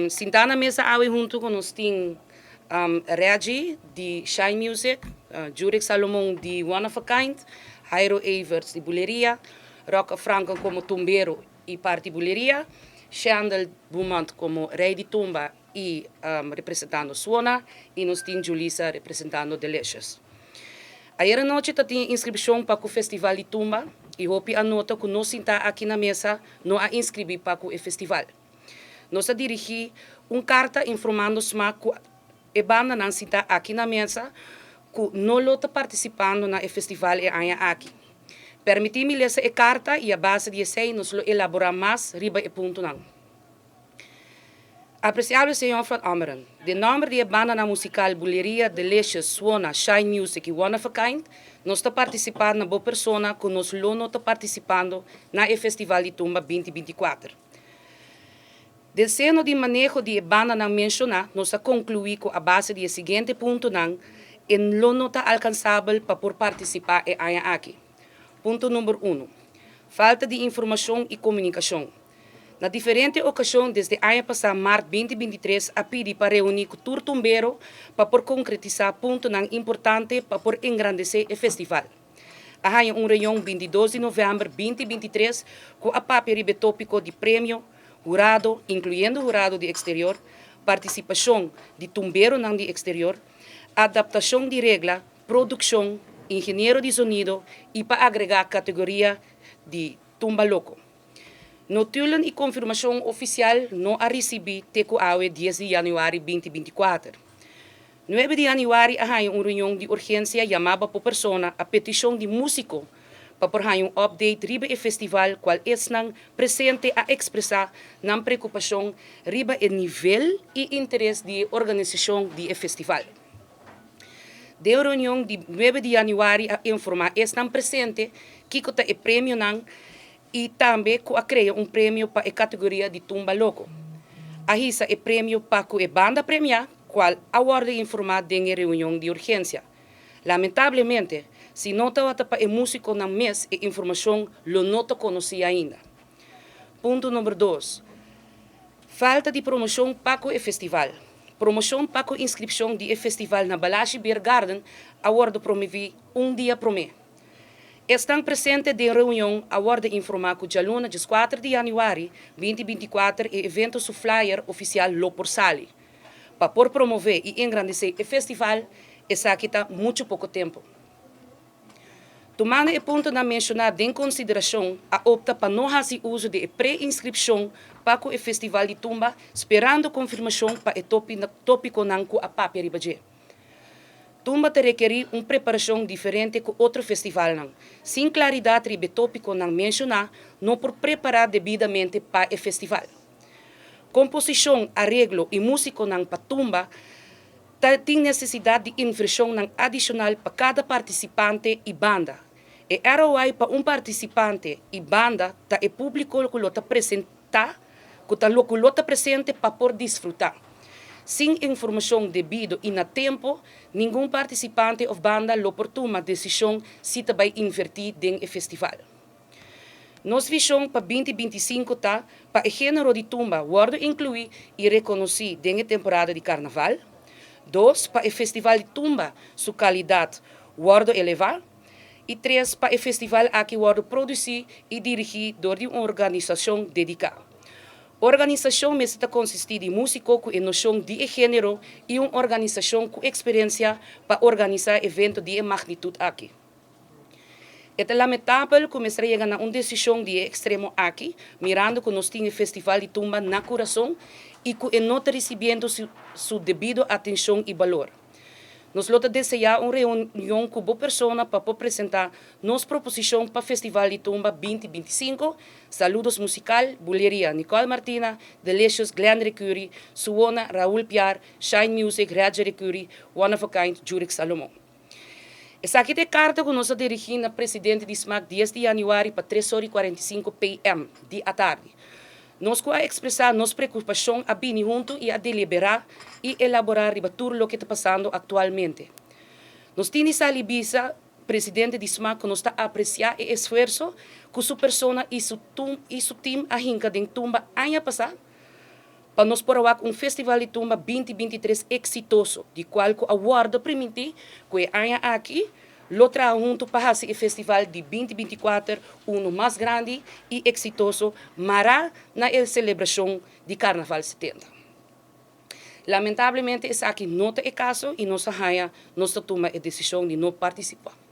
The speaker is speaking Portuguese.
Sentar na mesa awe junto com nós tem Reggie, de Shine Music, Jurek Salomon, de One of a Kind, Jairo Evers, de Buleria, Roca Franco como tumbeiro e parte buleria, Shandel Beaumont como rei de tumba e representando Suona, e nós temos Julissa representando Delicious. Ayer à noite tinha inscrição para o Festival de Tumba e hope a nota que nós está aqui na mesa não a inscrever para o festival. Nós a dirigir carta informando-nos que a banda não está aqui na mesa que não está participando no festival e aqui. Permitir-me ler a carta e a base de essay nos elaborar mais riba e ponto não. Apreciável senhor Fred Ameren, de nome de banda na musical Buleria, Delicious, Suona, Shine Music e One of a Kind, nós está participando na boa persona que nós não está participando na Festival de Tumba 2024. De seno de manejo de banda não mencionar, nós está concluir com a base de seguinte ponto não, em não está alcançável para por participar e aqui. Ponto número 1. Falta de informação e comunicação. Na diferente ocasião, desde o ano passado, março 2023, a pedir para reunir com o tumbeiro para por concretizar ponto não importante para por engrandecer o festival. Há uma reunião 22 de novembro 2023 com a papel tópico de prêmio, jurado, incluindo jurado de exterior, participação de tumbeiro não de exterior, adaptação de regra, produção, engenheiro de sonido e para agregar categoria de tumba loco. Notulen e confirmação oficial não a recebi teco awe 10 de januário 2024. 9 de januário há uma reunião de urgência chamada por persona a petição de músico para por um update riba e festival qual não presente a expressar na preocupação riba e nível e interesse de organização de festival. De reunião de 9 de januário a informar não presente que o prêmio não e também que cria prêmio para a categoria de tumba loco. A risa é prêmio para a banda premiar, qual a ordem informada em reunião de urgência. Lamentavelmente, se nota para o músico na mês e informação lo não conhecia ainda. Ponto número 2. Falta de promoção para o festival. Promoção para a inscrição do festival na Balashi Beer Garden, a ordem promover dia por mês. Estão presentes de reunião a ordem informar que a luna de 4 de januário 2024 é evento su flyer oficial lo por sali. Para por promover e engrandecer o festival, essa aqui está muito pouco tempo. Tomando o ponto na mencionar em consideração, a opta para não fazer uso de pré-inscrição para o festival de tumba, esperando confirmação para o tópico não com a papel ribaje. Tumba te requerir uma preparação diferente que outro festival não. Sem claridade sobre o tópico não mencionar, não por preparar devidamente para o festival. Composição, arreglo e música não para tumba tem necessidade de inversão não adicional para cada participante e banda. E ROI para participante e banda tá o público que está presente, que está presente para por desfrutar. Sem informação devida e na tempo, nenhum participante ou banda lo por tomar decisão se vai invertir no festival. Nossa visão para 2025 está para o gênero de tumba wordo incluir e reconhecer na temporada de carnaval. 2. Para o festival de tumba, sua qualidade wordo elevar. E 3. Para o festival aqui wordo produzir e dirigir por uma organização dedicada. Organização está consistir de músicos com noção de gênero e uma organização com experiência para organizar eventos de magnitude aqui. É lamentável que nós chegamos a uma decisão de extremo aqui, mirando que nós temos festival de tumba na coração e que não está recebendo sua devida atenção e valor. Nós desejamos uma reunião com boa pessoa para apresentar nossa proposição para o Festival de Tumba 2025. Saludos musical, Buleria, Nicole Martina, Delicious, Glenn Recuri, Suona, Raul Piar, Shine Music, Reggie Recuri, One of a Kind, Jurek Salomon. Essa aqui é a carta que nós dirigimos ao presidente de SMAC 10 de januário para 3h45 p.m. à tarde. Nós queremos expressar nossa preocupação a vir junto e a deliberar e elaborar tudo o que está passando atualmente. Nós temos a Libisa, presidente de SMAC, que nos está a apreciar o esforço que sua pessoa e seu time a hinca de tumba ano passado, para nos provar festival de tumba 2023 exitoso, de qual o award permite que haya aqui outra junto para esse festival de 2024 mais grande e exitoso, mará na celebração de Carnaval 70. Lamentavelmente, esse aqui não é caso e nossa raia, nós tomamos a decisão de não participar.